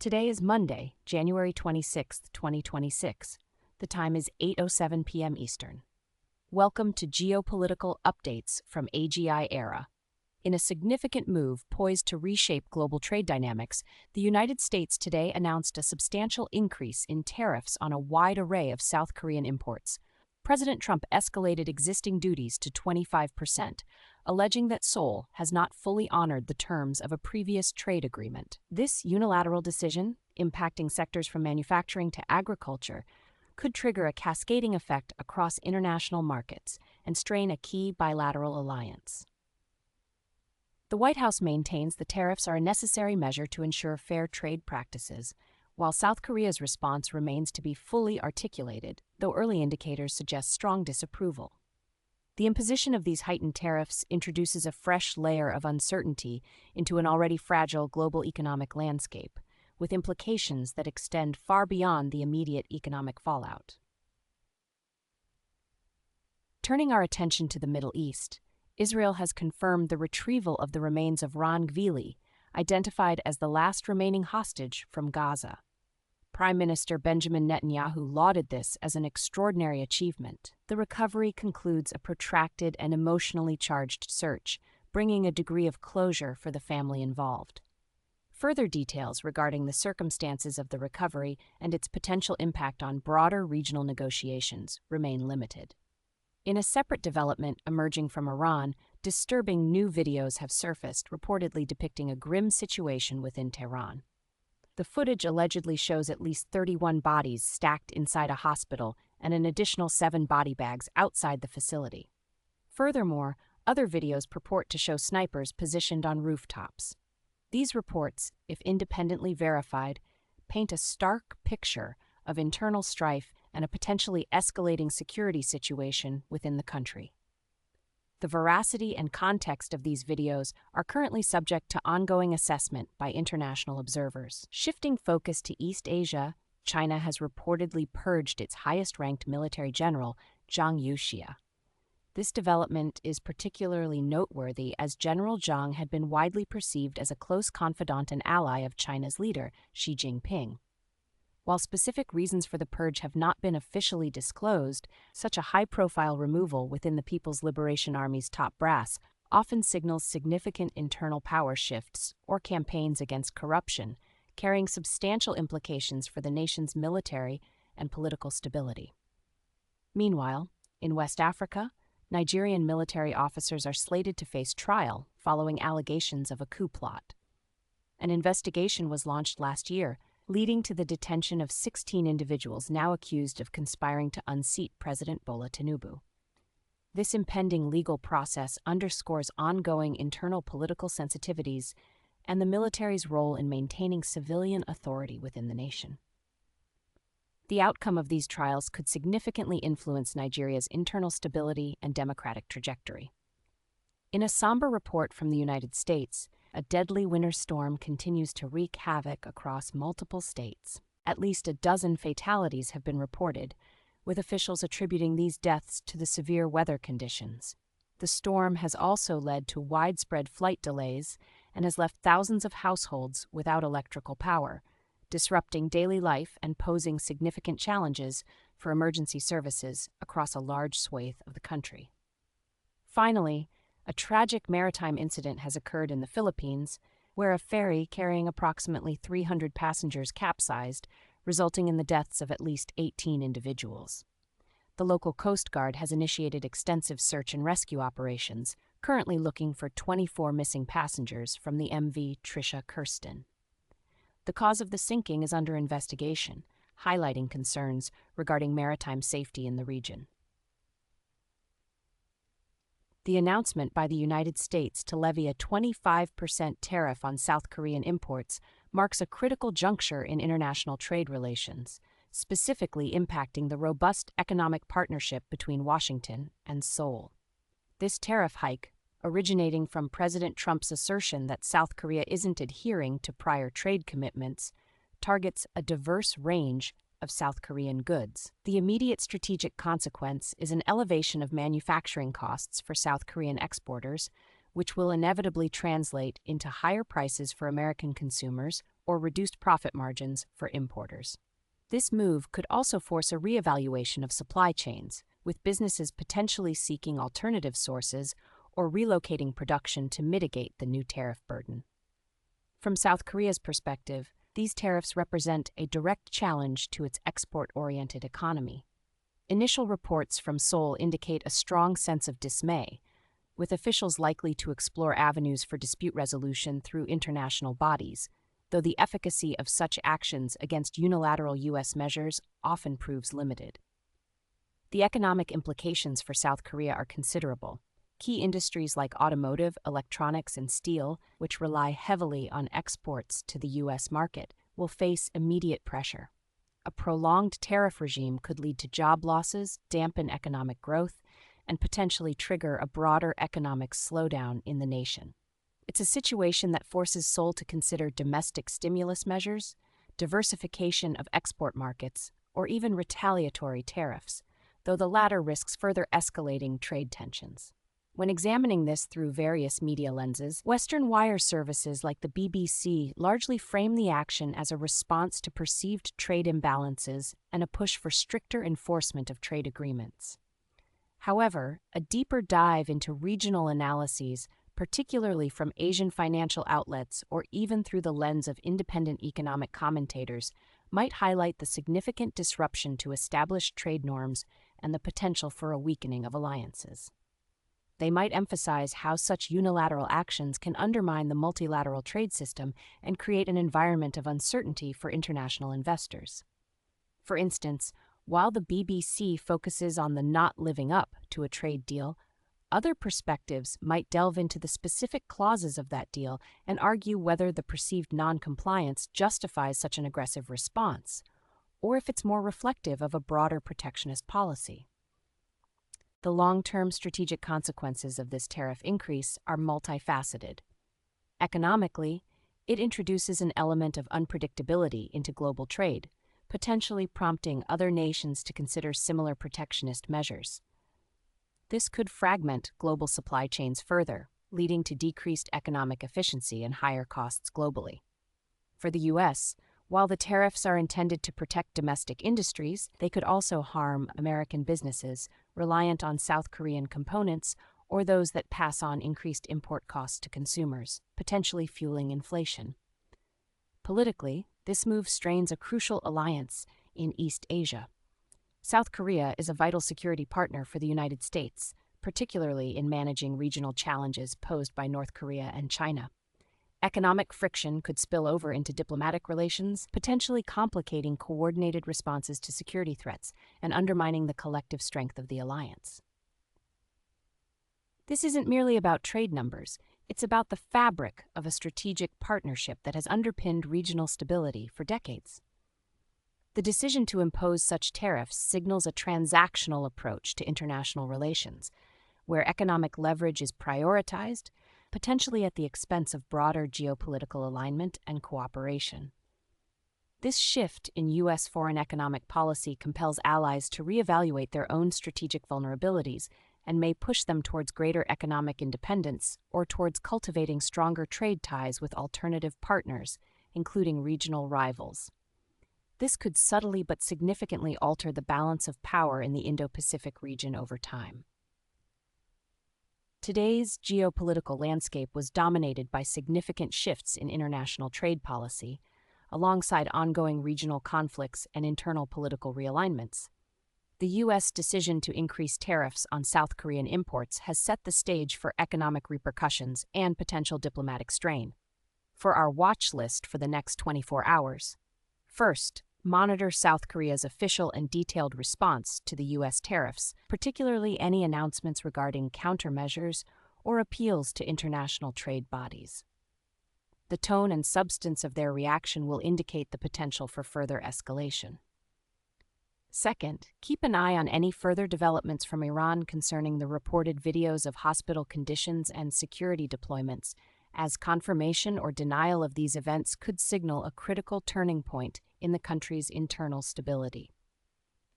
Today is Monday, January 26, 2026. The time is 8:07 p.m. Eastern. Welcome to Geopolitical Updates from AGI Era. In a significant move poised to reshape global trade dynamics, the United States today announced a substantial increase in tariffs on a wide array of South Korean imports. President Trump escalated existing duties to 25%, alleging that Seoul has not fully honored the terms of a previous trade agreement. This unilateral decision, impacting sectors from manufacturing to agriculture, could trigger a cascading effect across international markets and strain a key bilateral alliance. The White House maintains the tariffs are a necessary measure to ensure fair trade practices, while South Korea's response remains to be fully articulated, though early indicators suggest strong disapproval. The imposition of these heightened tariffs introduces a fresh layer of uncertainty into an already fragile global economic landscape, with implications that extend far beyond the immediate economic fallout. Turning our attention to the Middle East, Israel has confirmed the retrieval of the remains of Ron Gvili, identified as the last remaining hostage from Gaza. Prime Minister Benjamin Netanyahu lauded this as an extraordinary achievement. The recovery concludes a protracted and emotionally charged search, bringing a degree of closure for the family involved. Further details regarding the circumstances of the recovery and its potential impact on broader regional negotiations remain limited. In a separate development emerging from Iran, disturbing new videos have surfaced, reportedly depicting a grim situation within Tehran. The footage allegedly shows at least 31 bodies stacked inside a hospital and an additional 7 body bags outside the facility. Furthermore, other videos purport to show snipers positioned on rooftops. These reports, if independently verified, paint a stark picture of internal strife and a potentially escalating security situation within the country. The veracity and context of these videos are currently subject to ongoing assessment by international observers. Shifting focus to East Asia, China has reportedly purged its highest-ranked military general, Zhang Youxia. This development is particularly noteworthy as General Zhang had been widely perceived as a close confidant and ally of China's leader, Xi Jinping. While specific reasons for the purge have not been officially disclosed, such a high-profile removal within the People's Liberation Army's top brass often signals significant internal power shifts or campaigns against corruption, carrying substantial implications for the nation's military and political stability. Meanwhile, in West Africa, Nigerian military officers are slated to face trial following allegations of a coup plot. An investigation was launched last year, leading to the detention of 16 individuals now accused of conspiring to unseat President Bola Tinubu. This impending legal process underscores ongoing internal political sensitivities and the military's role in maintaining civilian authority within the nation. The outcome of these trials could significantly influence Nigeria's internal stability and democratic trajectory. In a somber report from the United States, a deadly winter storm continues to wreak havoc across multiple states. At least a dozen fatalities have been reported, with officials attributing these deaths to the severe weather conditions. The storm has also led to widespread flight delays and has left thousands of households without electrical power, disrupting daily life and posing significant challenges for emergency services across a large swathe of the country. Finally, a tragic maritime incident has occurred in the Philippines, where a ferry carrying approximately 300 passengers capsized, resulting in the deaths of at least 18 individuals. The local Coast Guard has initiated extensive search and rescue operations, currently looking for 24 missing passengers from the MV Trisha Kirsten. The cause of the sinking is under investigation, highlighting concerns regarding maritime safety in the region. The announcement by the United States to levy a 25% tariff on South Korean imports marks a critical juncture in international trade relations, specifically impacting the robust economic partnership between Washington and Seoul. This tariff hike, originating from President Trump's assertion that South Korea isn't adhering to prior trade commitments, targets a diverse range of South Korean goods. The immediate strategic consequence is an elevation of manufacturing costs for South Korean exporters, which will inevitably translate into higher prices for American consumers or reduced profit margins for importers. This move could also force a reevaluation of supply chains, with businesses potentially seeking alternative sources or relocating production to mitigate the new tariff burden. From South Korea's perspective, these tariffs represent a direct challenge to its export-oriented economy. Initial reports from Seoul indicate a strong sense of dismay, with officials likely to explore avenues for dispute resolution through international bodies, though the efficacy of such actions against unilateral U.S. measures often proves limited. The economic implications for South Korea are considerable. Key industries like automotive, electronics, and steel, which rely heavily on exports to the U.S. market, will face immediate pressure. A prolonged tariff regime could lead to job losses, dampen economic growth, and potentially trigger a broader economic slowdown in the nation. It's a situation that forces Seoul to consider domestic stimulus measures, diversification of export markets, or even retaliatory tariffs, though the latter risks further escalating trade tensions. When examining this through various media lenses, Western wire services like the BBC largely frame the action as a response to perceived trade imbalances and a push for stricter enforcement of trade agreements. However, a deeper dive into regional analyses, particularly from Asian financial outlets or even through the lens of independent economic commentators, might highlight the significant disruption to established trade norms and the potential for a weakening of alliances. They might emphasize how such unilateral actions can undermine the multilateral trade system and create an environment of uncertainty for international investors. For instance, while the BBC focuses on the not living up to a trade deal, other perspectives might delve into the specific clauses of that deal and argue whether the perceived non-compliance justifies such an aggressive response, or if it's more reflective of a broader protectionist policy. The long-term strategic consequences of this tariff increase are multifaceted. Economically, it introduces an element of unpredictability into global trade, potentially prompting other nations to consider similar protectionist measures. This could fragment global supply chains further, leading to decreased economic efficiency and higher costs globally. For the U.S., while the tariffs are intended to protect domestic industries, they could also harm American businesses reliant on South Korean components or those that pass on increased import costs to consumers, potentially fueling inflation. Politically, this move strains a crucial alliance in East Asia. South Korea is a vital security partner for the United States, particularly in managing regional challenges posed by North Korea and China. Economic friction could spill over into diplomatic relations, potentially complicating coordinated responses to security threats and undermining the collective strength of the alliance. This isn't merely about trade numbers, it's about the fabric of a strategic partnership that has underpinned regional stability for decades. The decision to impose such tariffs signals a transactional approach to international relations, where economic leverage is prioritized, potentially at the expense of broader geopolitical alignment and cooperation. This shift in U.S. foreign economic policy compels allies to reevaluate their own strategic vulnerabilities and may push them towards greater economic independence or towards cultivating stronger trade ties with alternative partners, including regional rivals. This could subtly but significantly alter the balance of power in the Indo-Pacific region over time. Today's geopolitical landscape was dominated by significant shifts in international trade policy, alongside ongoing regional conflicts and internal political realignments. The U.S. decision to increase tariffs on South Korean imports has set the stage for economic repercussions and potential diplomatic strain. For our watch list for the next 24 hours. First, monitor South Korea's official and detailed response to the U.S. tariffs, particularly any announcements regarding countermeasures or appeals to international trade bodies. The tone and substance of their reaction will indicate the potential for further escalation. Second, keep an eye on any further developments from Iran concerning the reported videos of hospital conditions and security deployments, as confirmation or denial of these events could signal a critical turning point in the country's internal stability.